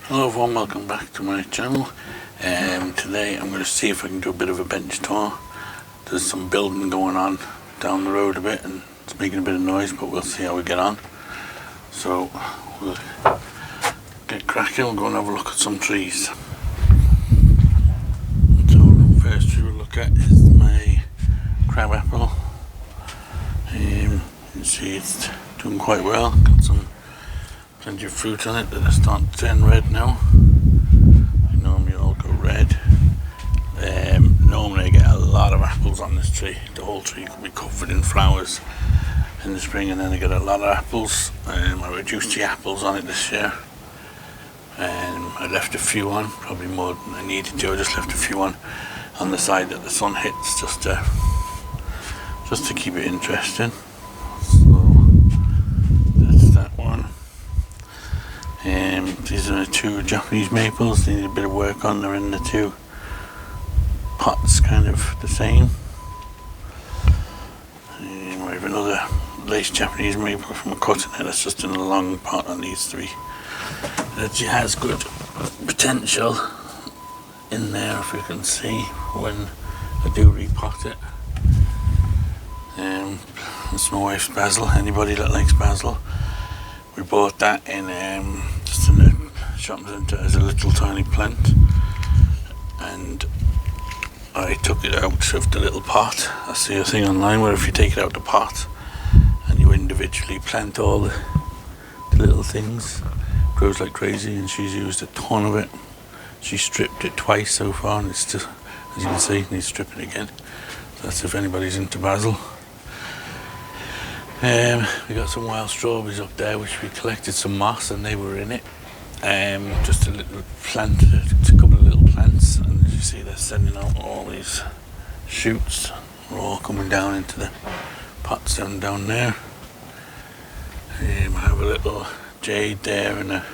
Hello everyone, welcome back to my channel. Today I'm going to see if I can do a bit of a bench tour. There's some building going on down the road a bit and it's making a bit of noise, but we'll see how we get on. So we'll get cracking, we'll go and have a look at some trees. So the first tree we'll look at is my crab apple. You can see it's doing quite well, got some plenty of fruit on it that are starting to turn red now. They normally all go red. Normally I get a lot of apples on this tree. The whole tree could be covered in flowers in the spring, and then I get a lot of apples. I reduced the apples on it this year. I left a few on, probably more than I needed to. I just left a few on the side that the sun hits, just to keep it interesting. So that's that one. These are the two Japanese maples. They need a bit of work on. They're in the two pots, kind of the same. We have another lace Japanese maple from a cutting it. That's just in a long pot on these three. It actually has good potential in there, if you can see, when I do repot it. It's my wife's basil. Anybody that likes basil. We bought that in just in the shopping centre as a little tiny plant, and I took it out of the little pot. I see a thing online where if you take it out the pot and you individually plant all the little things, it grows like crazy, and she's used a ton of it. She stripped it twice so far, and it's still, as you can see, needs stripping again. So that's if anybody's into basil. We got some wild strawberries up there, which we collected some moss, and they were in it. Just a little plant, a couple of little plants, and as you see, they're sending out all these shoots. They're all coming down into the pots down there. I have a little jade there and a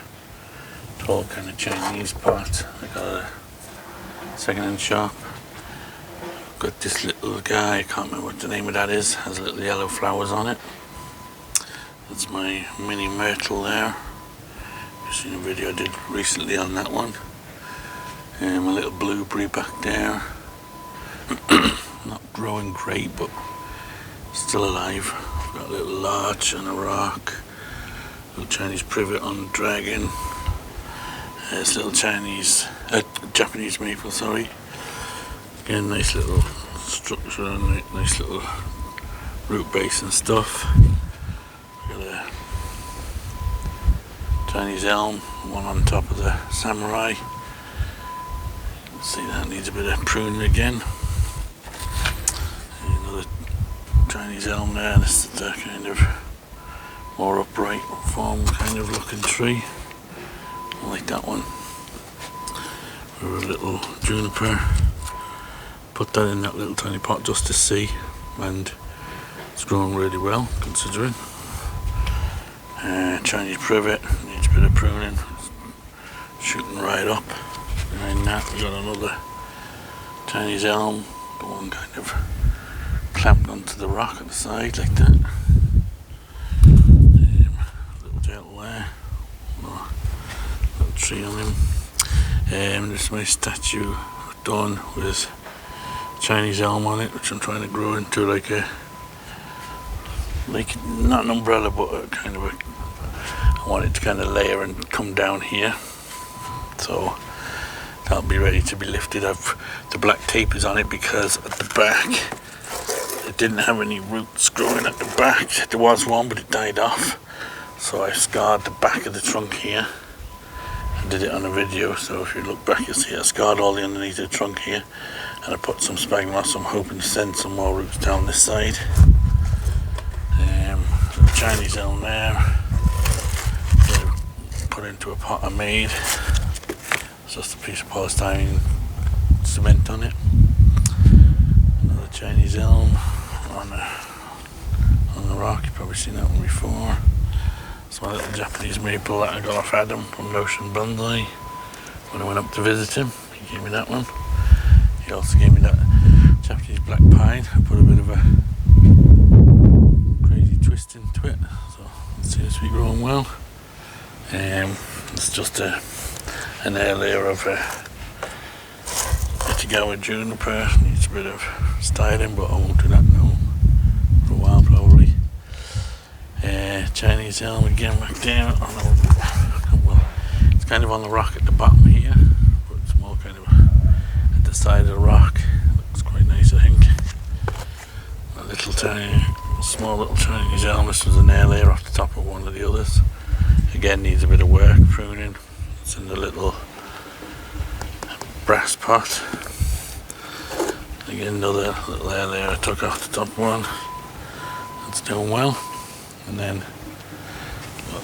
tall kind of Chinese pot. I got a second-hand shop. Got this little guy, I can't remember what the name of that is, has little yellow flowers on it. That's my mini myrtle there. You've seen a video I did recently on that one. My little blueberry back there. Not growing great, but still alive. I've got a little larch and a rock. Little Chinese privet on the dragon. This little Japanese maple, sorry. Again, nice little structure on it, nice little root base and stuff. Got a Chinese elm, one on top of the samurai. See, that needs a bit of pruning again. Another Chinese elm there. This is the kind of more upright form kind of looking tree. I like that one. With a little juniper. Put that in that little tiny pot just to see, and it's growing really well considering. Chinese privet needs a bit of pruning, shooting right up. Behind that we got another Chinese elm, the one kind of clamped onto the rock at the side like that. Little gentle there, little tree on him. This is my statue done with Chinese elm on it, which I'm trying to grow into like not an umbrella, but a kind of I want it to kind of layer and come down here, so that'll be ready to be lifted. The black tape is on it because at the back it didn't have any roots growing at the back. There was one, but it died off, so I scarred the back of the trunk here. I did it on a video, so if you look back you'll see I scarred all the underneath of the trunk here, and I put some sphagnum moss. I'm hoping to send some more roots down this side. Chinese elm there, put into a pot I made. It's just a piece of polystyrene cement on it. Another Chinese elm on the rock. You've probably seen that one before. It's my little Japanese maple that I got off Adam from Notion Bonsai when I went up to visit him. He gave me that one. He also gave me that Japanese black pine. I put a bit of a crazy twist into it, so it seems to be growing well. It's just a an area of Itagawa juniper. Needs a bit of styling, but I won't do that now for a while probably. Chinese elm again back there. Well, it's kind of on the rock at the bottom here, but it's more kind of at the side of the rock. Looks quite nice, I think. A little tiny, small little Chinese elm. This was an air layer off the top of one of the others. Again, needs a bit of work, pruning. It's in the little brass pot. Again, another little air layer I took off the top one. It's doing well. And then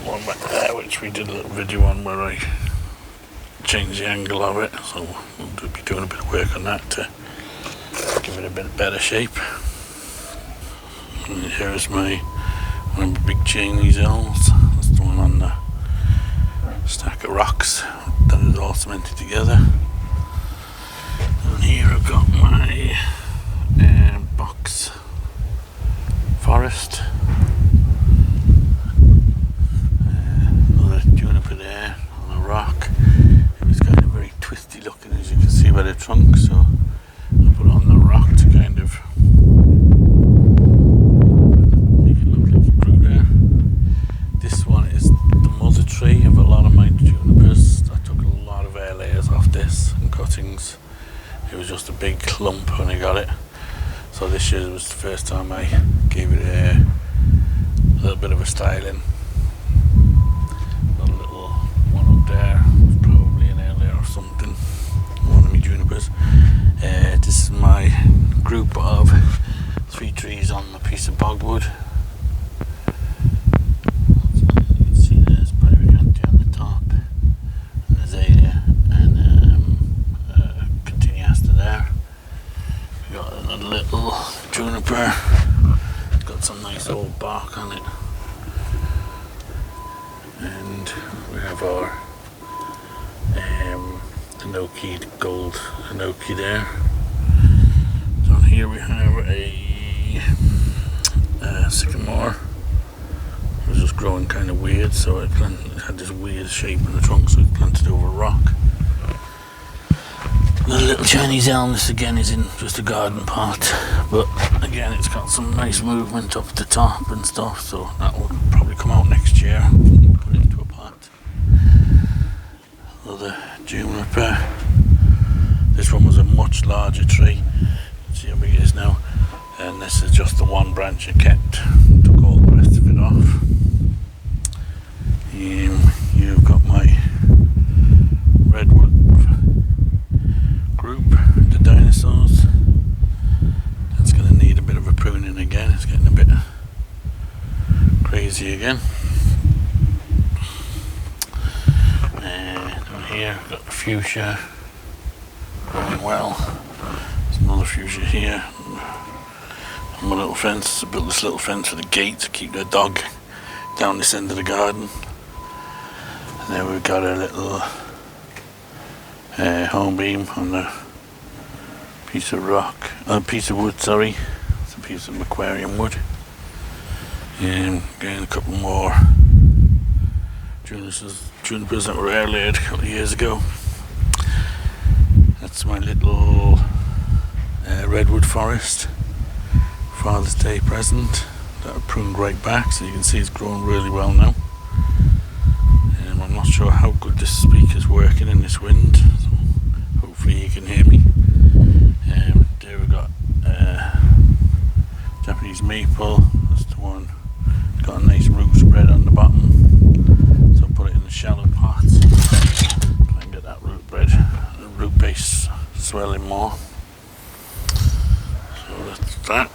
one back there, which we did a little video on where I changed the angle of it. So we'll be doing a bit of work on that to give it a bit better shape. And here's one of the big Chinese elms. That's the one on the stack of rocks that is all cemented together. And here I've got my box forest. Another juniper there on a rock. It was kind of very twisty looking, as you can see by the trunk, so I put it on the rock to kind of make it look like it grew there. This one is the mother tree of a lot of my junipers. I took a lot of air layers off this and cuttings. It was just a big clump when I got it. So this year was the first time I gave it a little bit of a styling. Got a little one up there, probably an air layer or something. One of my junipers. This is my group of 3 trees on a piece of bogwood. Little juniper, it's got some nice old bark on it, and we have our enoki, gold enoki there. So here we have a sycamore. It was just growing kind of weird, so it had this weird shape in the trunk, so it planted over a rock. The little Chinese elm, this again is in just a garden pot, but again it's got some nice movement up the top and stuff, so that will probably come out next year. Put it into a pot. Another juniper. This one was a much larger tree. See how big it is now. And this is just the one branch I kept. Took all the rest of it off. You've got my Redwood group, the dinosaurs. That's going to need a bit of a pruning again. It's getting a bit crazy again. And down here I've got the fuchsia growing well. There's another fuchsia here. And my little fence. I built this little fence for the gate to keep the dog down this end of the garden. And then we've got a little home beam on the piece of rock, piece of wood, sorry. It's a piece of aquarium wood. And again a couple more junipers that were air layered a couple of years ago. That's my little redwood forest, Father's Day present that I pruned right back, so you can see it's growing really well now. I'm not sure how good this speaker's working in this wind, so hopefully you can hear me. There we've got Japanese maple. That's the one. It's got a nice root spread on the bottom, so I'll put it in the shallow pot. Try and get that root base swelling more. So that's that.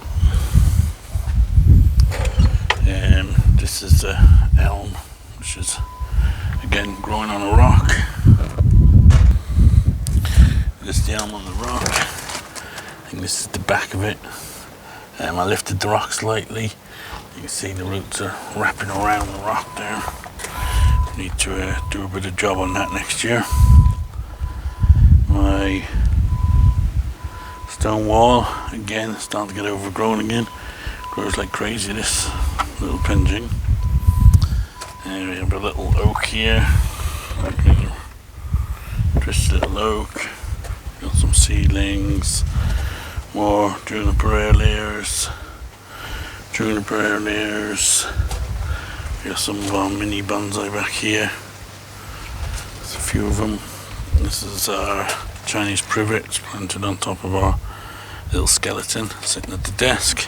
This is the elm, which is again growing on a rock. This is the elm on the rock. I think this is the back of it. I lifted the rock slightly. You can see the roots are wrapping around the rock there. Need to do a bit of job on that next year. My stone wall, again, starting to get overgrown again. Grows like crazy, this little pending. And we have a little oak here. Cypress, little oak. Got some seedlings, more juniper air layers, juniper air layers. Got some of our mini bonsai back here. There's a few of them. This is our Chinese privet. It's planted on top of our little skeleton sitting at the desk.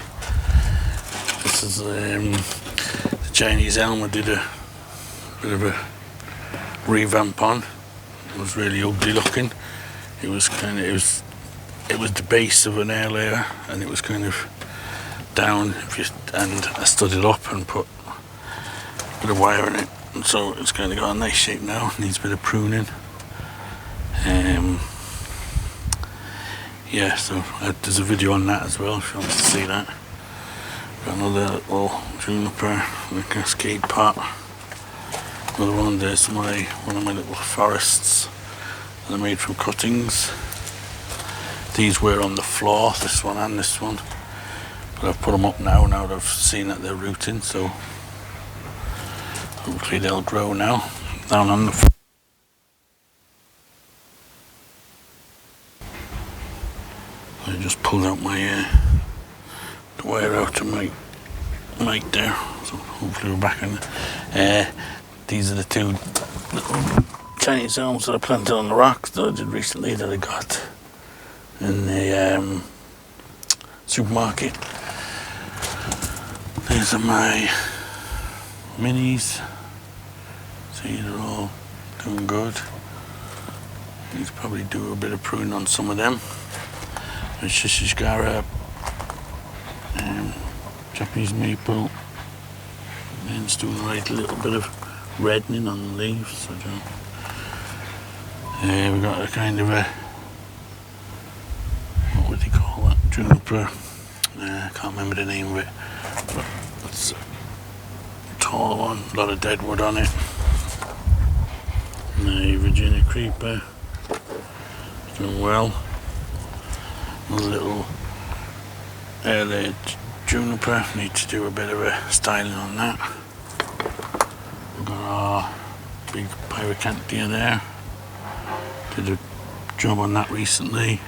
This is the Chinese elm I did a bit of a revamp on. It was really ugly looking. It was the base of an air layer, and it was kind of down, and I stood it up and put a bit of wire in it, and so it's kind of got a nice shape now. Needs a bit of pruning. Yeah, so there's a video on that as well if you want to see that. Got another little juniper in the Cascade pot. Another one. There's one of my little forests that I made from cuttings. These were on the floor, this one and this one, but I've put them up now that I've seen that they're rooting, so hopefully they'll grow now. Down on the floor. I just pulled out my the wire out of my mic there, so hopefully we're back in. These are the two little Chinese elms that I planted on the rocks that I did recently that I got in the supermarket. These are my minis. See, they're all doing good. Need to probably do a bit of pruning on some of them. And Shishishgara, Japanese maple, and it's doing like a little bit of reddening on the leaves. We've got a kind of a, what would you call that, juniper, I can't remember the name of it, but it's a tall one, a lot of dead wood on it. And a Virginia creeper, it's doing well. Another little early juniper, need to do a bit of a styling on that. We've got our big pyrocantia there. Did a job on that recently.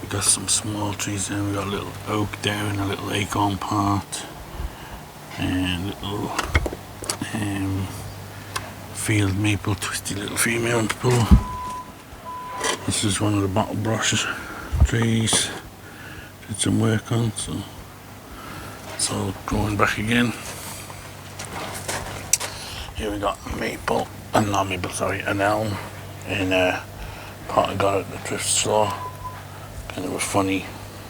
We've got some small trees there. We've got a little oak there and a little acorn part. And little field maple, twisty little female maple. This is one of the bottle brush trees. Did some work on, so it's all growing back again. Here we got maple, and not maple, sorry, an elm in a pot I got at the thrift store. Kind of a funny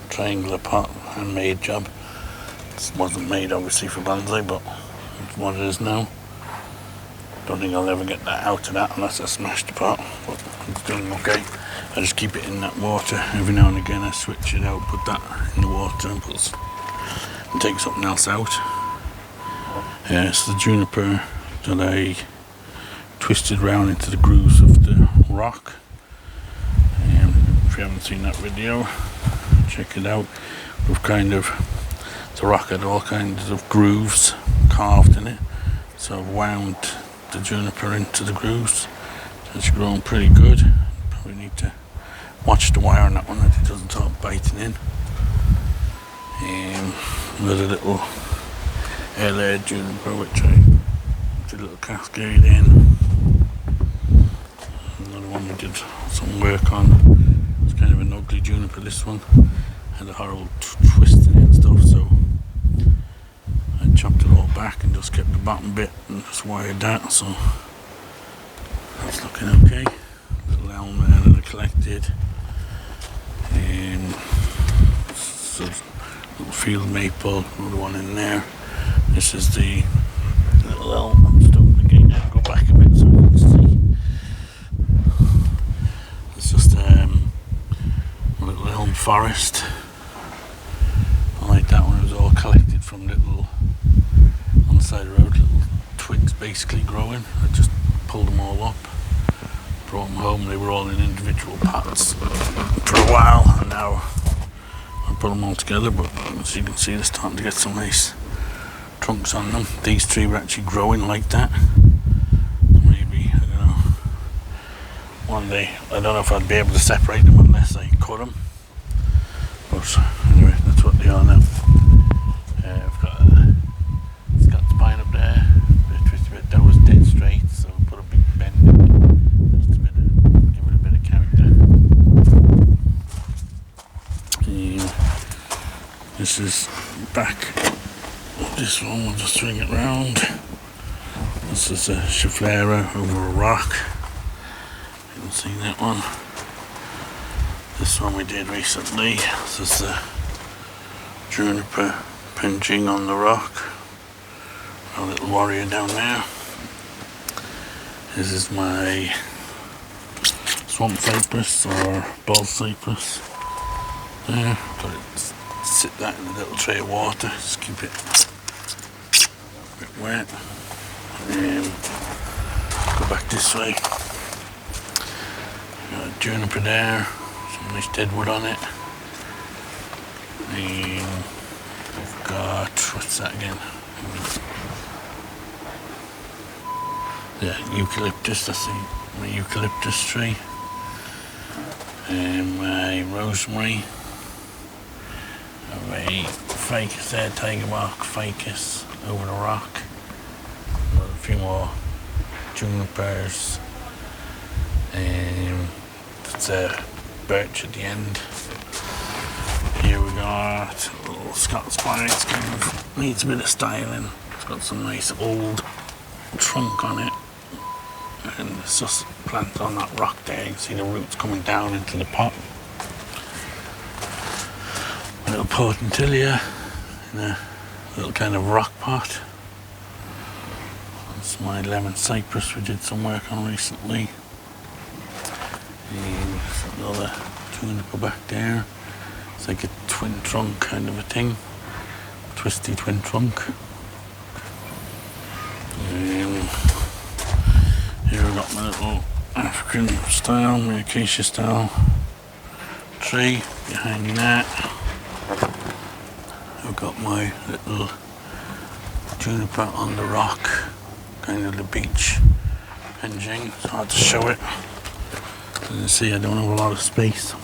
triangular pot, handmade job. It wasn't made obviously for bonsai, but it's what it is now. Don't think I'll ever get that out of that unless I smash the pot, but it's doing okay. I just keep it in that water every now and again. I switch it out, put that in the water and take something else out. It's the juniper that I twisted round into the grooves of the rock. If you haven't seen that video, check it out. We've the rock had all kinds of grooves carved in it, so I've wound the juniper into the grooves. It's grown pretty good. Probably need to watch the wire on that one that it doesn't start biting in. Another little air-layered juniper which I did a little cascade in. Another one we did some work on. It's kind of an ugly juniper, this one. Had a horrible twist in it and stuff, so I chopped it all back and just kept the bottom bit and just wired that, so that's looking okay. Little elm there that I collected. So little field maple, another one in there. This is the little elm. I'm just opening the gate now, go back a bit so you can see. It's just a little elm forest. I like that one. It was all collected from little, on the side of the road, little twigs basically growing. I just pulled them all up, brought them home. They were all in individual pots for a while, and now I put them all together. But as you can see, they're starting to get some nice trunks on them. These trees were actually growing like that. Maybe, I don't know, one day. I don't know if I'd be able to separate them unless I cut them. But anyway, that's what they are now. I've got a Scots pine up there, a bit twisty bit. That was dead straight, so I put a big bend in it, just give it a bit of character. This is back. This one, we'll just swing it round. This is a Schefflera over a rock. You can see that one. This one we did recently. This is the juniper pinching on the rock. A little warrior down there. This is my swamp cypress or ball cypress. There, got it. Sit that in a little tray of water. Just keep it a bit wet. Go back this way. Got a juniper there. Some nice deadwood on it. And we've got, what's that again? Yeah, eucalyptus. That's my eucalyptus tree. And my rosemary. A ficus there, tiger bark ficus over the rock. A few more junipers. That's a birch at the end. Here we got a little Scots pine. It kind of needs a bit of styling. It's got some nice old trunk on it. And it's just planted on that rock there. You can see the roots coming down into the pot. A little potentilia in a little kind of rock pot. That's my lemon cypress we did some work on recently. And another juniper back there. It's like a twin trunk kind of a thing. Twisty twin trunk. And here I've got my little African style, my acacia style tree behind that. I've got my little juniper on the rock, kind of the beach hinging. It's hard to show it. As you can see, I don't have a lot of space.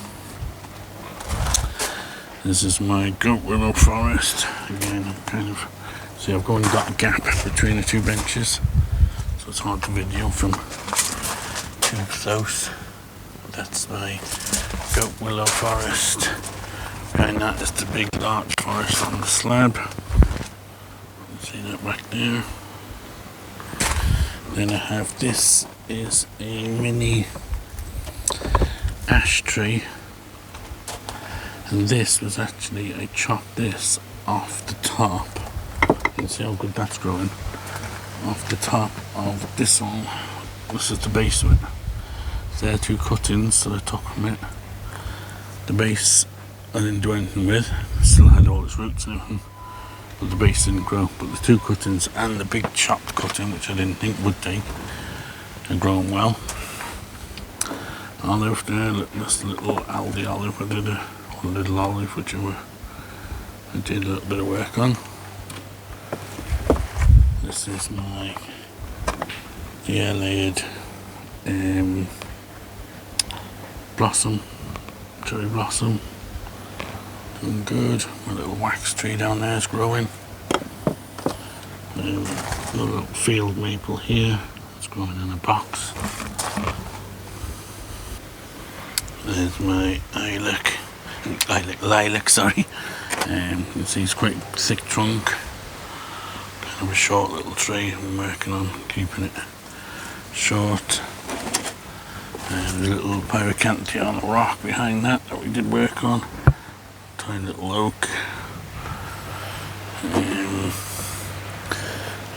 This is my goat willow forest. Again, kind of see, I've only got a gap between the two benches, so it's hard to video from too close. That's my goat willow forest. Behind that is the big larch forest on the slab. You can see that back there. Then I have, this is a mini ash tree. And this was actually, I chopped this off the top. You can see how good that's growing. Off the top of this one. This is the base of it. So there are two cuttings that I took from it. The base I didn't do anything with, still had all its roots and everything, but the base didn't grow. But the two cuttings and the big chopped cutting, which I didn't think would take, are growing well. Olive there, this little Aldi olive, I did a little olive which I did a little bit of work on. This is my layered blossom, cherry blossom. Doing good. My little wax tree down there is growing. A little field maple here. It's growing in a box. There's my lilac, sorry. You can see it's quite thick trunk. Kind of a short little tree. I'm working on keeping it short. And a little pyrocanthia on the rock behind that we did work on. Tiny little oak.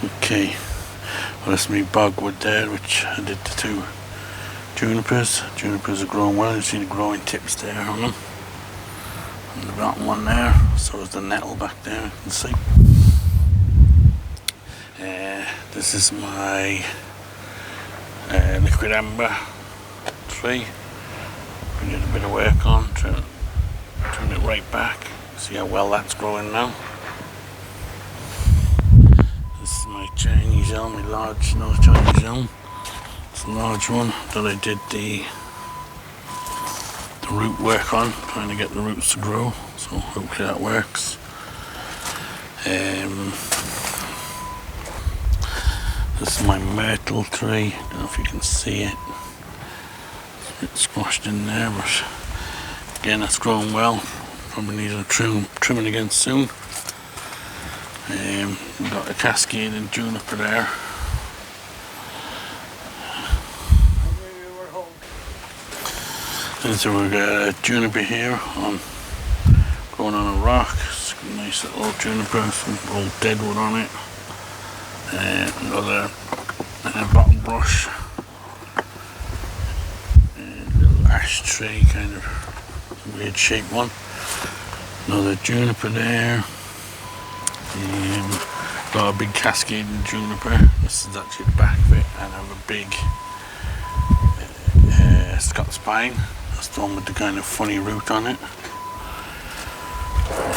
Okay, well, that's me bogwood there, which I did the two junipers. Junipers are growing well. You see the growing tips there on them. And the bottom one there. So is the nettle back there, you can see. This is my liquid amber tree. We did a bit of work on, turn it right back. See how well that's growing now. This is my Chinese elm, my large nose Chinese elm. It's a large one that I did the root work on, trying to get the roots to grow, so hopefully that works. This is my myrtle tree. I don't know if you can see it. It's a bit squashed in there, but again, that's growing well. Probably need to trimming again soon. We've got a Cascade and juniper there. And so we've got a juniper here growing on a rock. It's a nice little juniper, some old deadwood on it. Another bottom brush. A little ash tree, kind of weird shaped one. Another juniper there. Got a big Cascade and juniper. This is actually the back of it, and I have a big Scots pine. That's the one with the kind of funny root on it.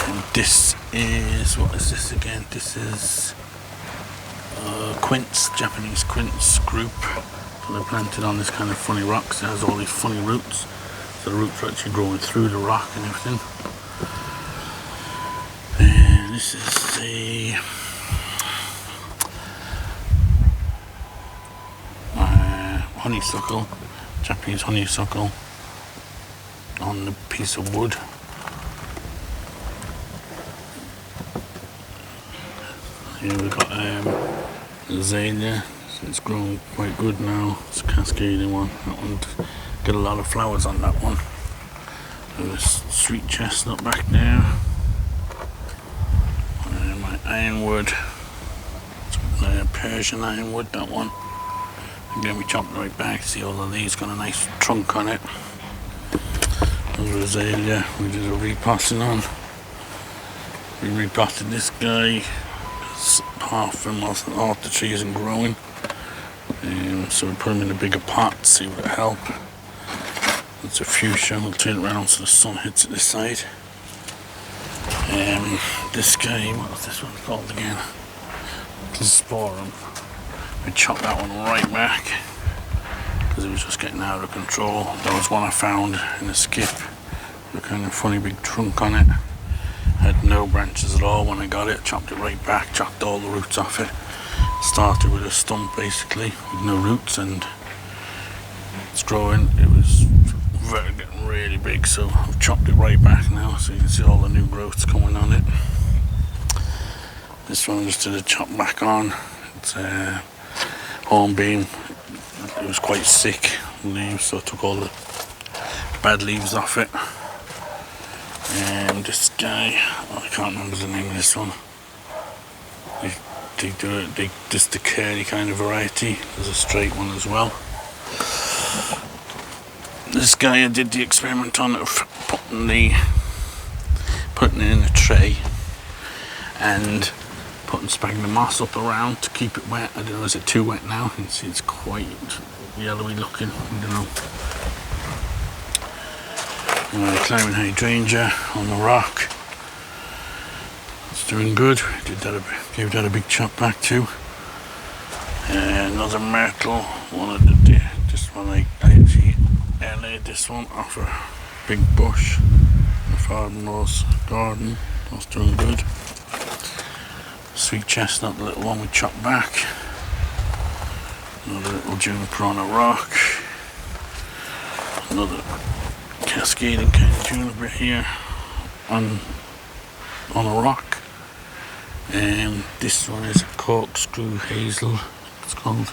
And this is, what is this again? This is quince, Japanese quince group. So they're planted on this kind of funny rocks. It has all these funny roots. So the roots are actually growing through the rock and everything. And this is the honeysuckle, Japanese honeysuckle on the piece of wood. Here we've got azalea. It's grown quite good now. It's a cascading one. That one get a lot of flowers on that one. There's sweet chestnut back there. And my ironwood, Persian ironwood, that one. Again, we chopped it right back. See all the leaves got a nice trunk on it. Another azalea we did a repotting on. We repotted this guy. Half the tree isn't growing. So we put them in a bigger pot, see what it'll help. It's a fuchsia. We'll turn it around so the sun hits it this side. This guy, what was this one called again? This is sporum. We chopped that one right back because it was just getting out of control. That was one I found in a skip with a kind of funny big trunk on it. Had no branches at all when I got it. Chopped it right back, chopped all the roots off it. Started with a stump basically with no roots, and it's growing. It was getting really big, so I've chopped it right back now so you can see all the new growths coming on it. This one I just did a chop back on. It's a hornbeam. It was quite sick leaves, so I took all the bad leaves off it. And this guy, I can't remember the name of this one. They do it, just the curly kind of variety. There's a straight one as well. This guy I did the experiment on of putting it in a tray and putting sphagnum moss up around to keep it wet. I don't know, is it too wet now? You can see it's quite yellowy looking. I don't know. Climbing hydrangea on the rock. It's doing good. Gave that a big chop back too. Another myrtle. This one I actually laid this one off a big bush in the father-in-law's garden. That's doing good. Sweet chestnut, the little one we chopped back. Another little juniper on a rock. Another cascading kind of juniper here on a rock. And this one is a corkscrew hazel, it's called.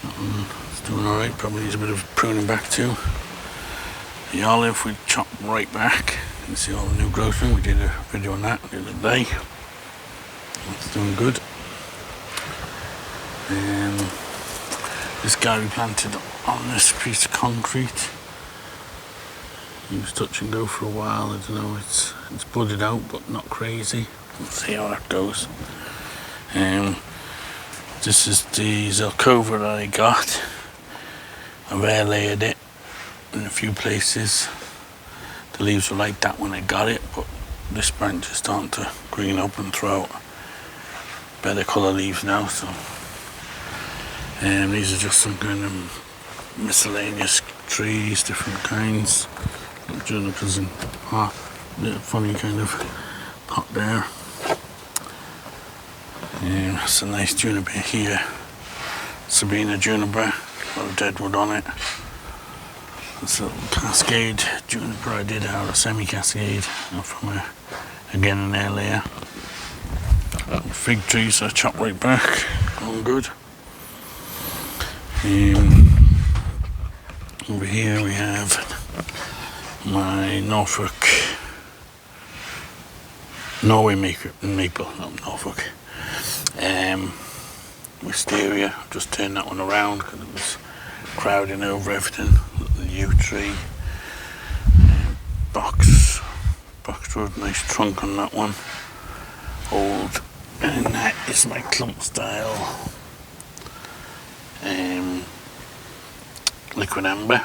That one is doing alright, probably needs a bit of pruning back too. The olive we chopped right back. You can see all the new growth in. We did a video on that the other day. It's doing good. This guy we planted on this piece of concrete. He was touch and go for a while. I don't know, it's budded out but not crazy. We'll see how that goes. This is the Zelkova that I got. I've air layered it in a few places. The leaves were like that when I got it, but this branch is starting to green up and throw out better colour leaves now. So These are just some kind of miscellaneous trees, different kinds. Junipers in hot, funny kind of pot there. It's a nice juniper here. Sabina juniper, got a deadwood on it. It's a little Cascade juniper I did out of semi-Cascade from again an air layer. Fig trees I chopped right back, going good. Over here we have my Norway maple, not Norfolk. Wistaria, just turned that one around because it was crowding over everything. The yew tree, boxwood, nice trunk on that one. Old, and that is my clump style liquid amber.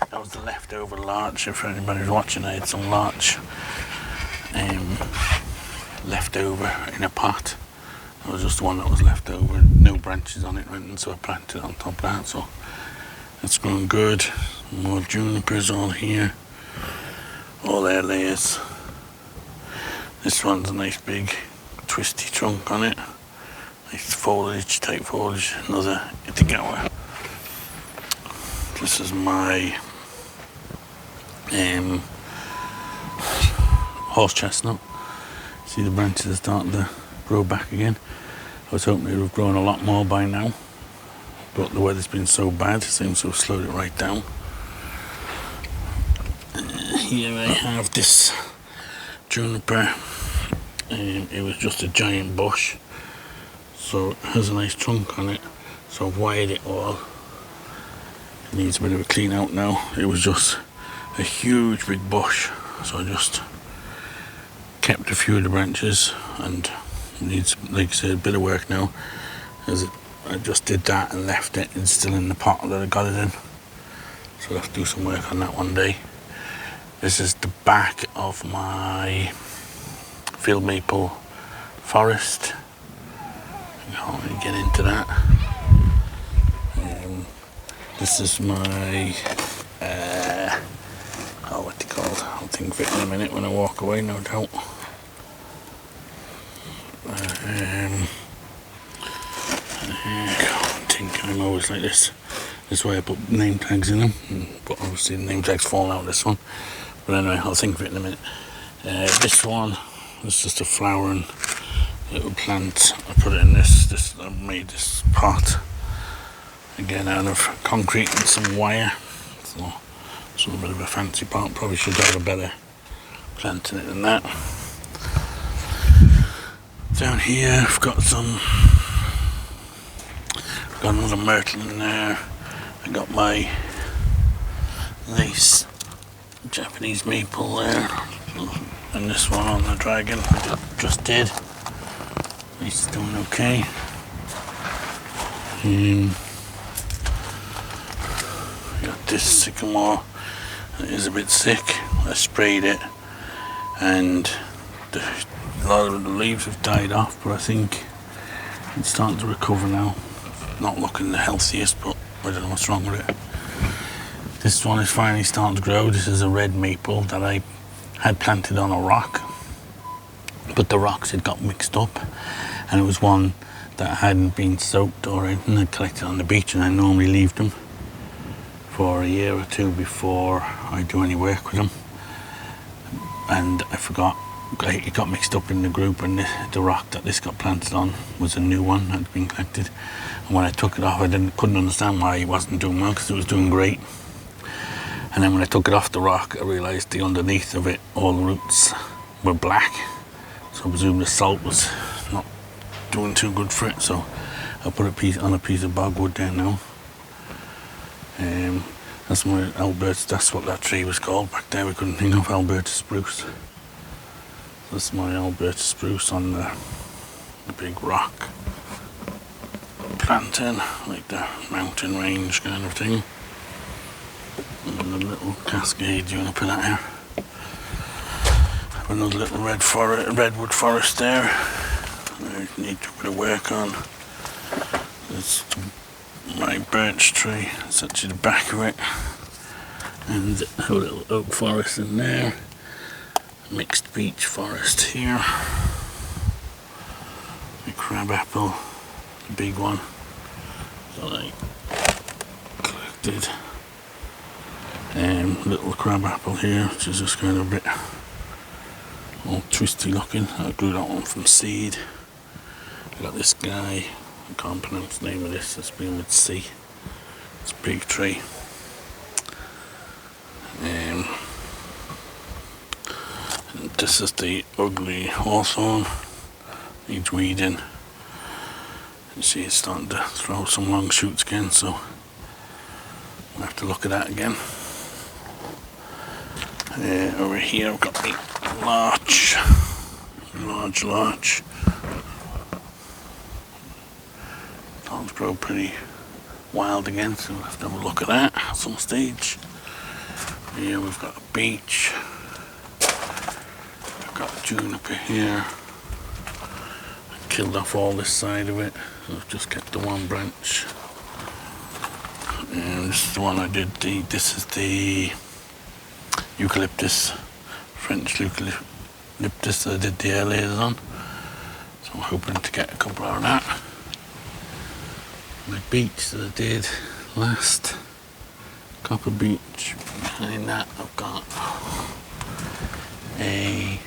That was the leftover larch. If anybody's watching, I had some larch left over in a pot. That was just the one that was left over, no branches on it, and so I planted it on top of that. So it's grown good. More junipers all here, all their layers. This one's a nice big twisty trunk on it, nice foliage, tight foliage. Another Itigawa. This is my horse chestnut. See the branches are starting to grow back again. I was hoping it would have grown a lot more by now, but the weather's been so bad, it seems to have slowed it right down. Here I have this juniper. It was just a giant bush, so it has a nice trunk on it, so I've wired it all. It needs a bit of a clean out now. It was just a huge big bush, so I just kept a few of the branches, and it needs, like I said, a bit of work now, as I just did that and left it. It's still in the pot that I got it in, so I'll have to do some work on that one day. This is the back of my field maple forest. I can't really get into that. This is my what's it called? I'll think of it in a minute when I walk away, no doubt. I'm always like this. This way I put name tags in them, but obviously the name tags fall out this one. But anyway, I'll think of it in a minute. This one is just a flowering little plant. I put it in this. I made this pot again out of concrete and some wire. So it's a little bit of a fancy pot. Probably should have a better plant in it than that. Down here I've got another myrtle in there. I got my lace Japanese maple there, and this one on the dragon I just did. It's doing okay. Got this sycamore. It is a bit sick. I sprayed it, and a lot of the leaves have died off, but I think it's starting to recover now. Not looking the healthiest, but I don't know what's wrong with it. This one is finally starting to grow. This is a red maple that I had planted on a rock, but the rocks had got mixed up, and it was one that hadn't been soaked or anything. I collected on the beach, and I normally leave them for a year or two before I do any work with them, and I forgot. It got mixed up in the group, and the rock that this got planted on was a new one that had been collected. And when I took it off, I couldn't understand why it wasn't doing well, because it was doing great. And then when I took it off the rock, I realised the underneath of it, all the roots were black. So I presume the salt was not doing too good for it. So I put on a piece of bogwood there now. That's my Alberta. That's what that tree was called back there. We couldn't think of Alberta spruce. That's my Alberta spruce on the big rock planting, like the mountain range kind of thing. And a little Cascade juniper that here. Have another little redwood forest there. I need to put a work on. There's my birch tree, it's actually the back of it, and a little oak forest in there, mixed beech forest here, the crab apple, the big one that I collected, little crab apple here, which is just kind of a bit all twisty looking. I grew that one from seed. I got this guy, I can't pronounce the name of this, it's been with C. It's a big tree. And this is the ugly hawthorn, needs weeding. You see it's starting to throw some long shoots again, so I'll have to look at that again. Over here I've got the larch. Thorns grow pretty wild again, so we'll have to have a look at that at some stage. Here we've got a beech. I've got a juniper here. I killed off all this side of it, so I've just kept the one branch. And this is the one I did. This is the eucalyptus, French eucalyptus that I did the air layers on. So I'm hoping to get a couple out of that. My beech that I did last, copper beech. Behind that I've got a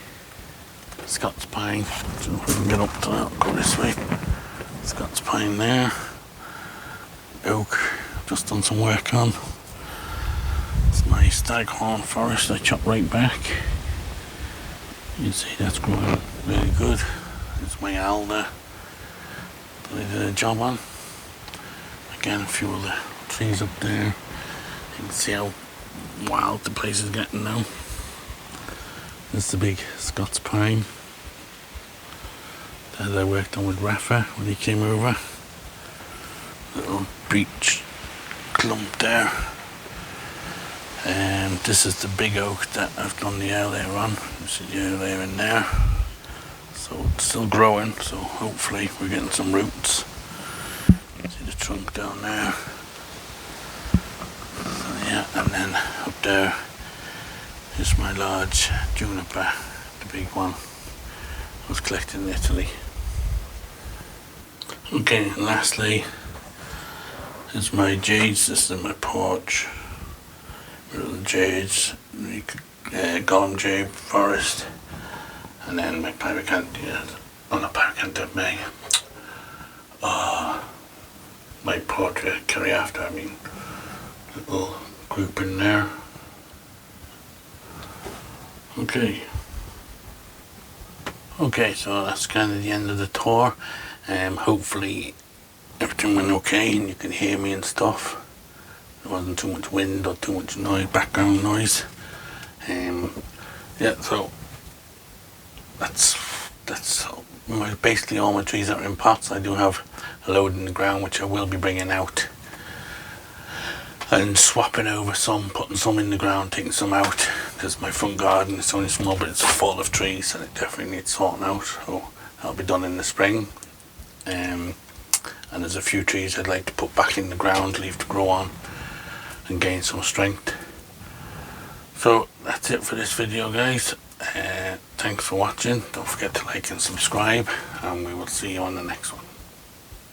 Scots pine. So if we can get up to that, I'll go this way. Scots pine there. Oak, I've just done some work on. It's my staghorn forest I chopped right back. You can see that's growing really good. It's my alder that I did a job on. Again, a few other trees up there. You can see how wild the place is getting now. This is the big Scots pine that I worked on with Rafa when he came over. Little beech clump there. And this is the big oak that I've done the air layer on. You see the air layer in there. So it's still growing, so hopefully we're getting some roots. See the trunk down there. So yeah, and then up there is my large juniper, the big one I was collecting in Italy. Okay, and lastly is my jades. This is my porch. Little jades, the golem jade forest, and then my pyracantha, not pyracantha, my portrait caryophylla, I mean, little group in there. Okay, so that's kind of the end of the tour. Hopefully everything went okay and you can hear me and stuff. There wasn't too much wind or too much noise, background noise. Yeah, so that's basically all my trees that are in pots. I do have a load in the ground which I will be bringing out and swapping over some, putting some in the ground, taking some out, because my front garden is only small but it's full of trees and it definitely needs sorting out, so that'll be done in the spring. And there's a few trees I'd like to put back in the ground, leave to grow on and gain some strength. So that's it for this video, guys. Thanks for watching. Don't forget to like and subscribe, and we will see you on the next one.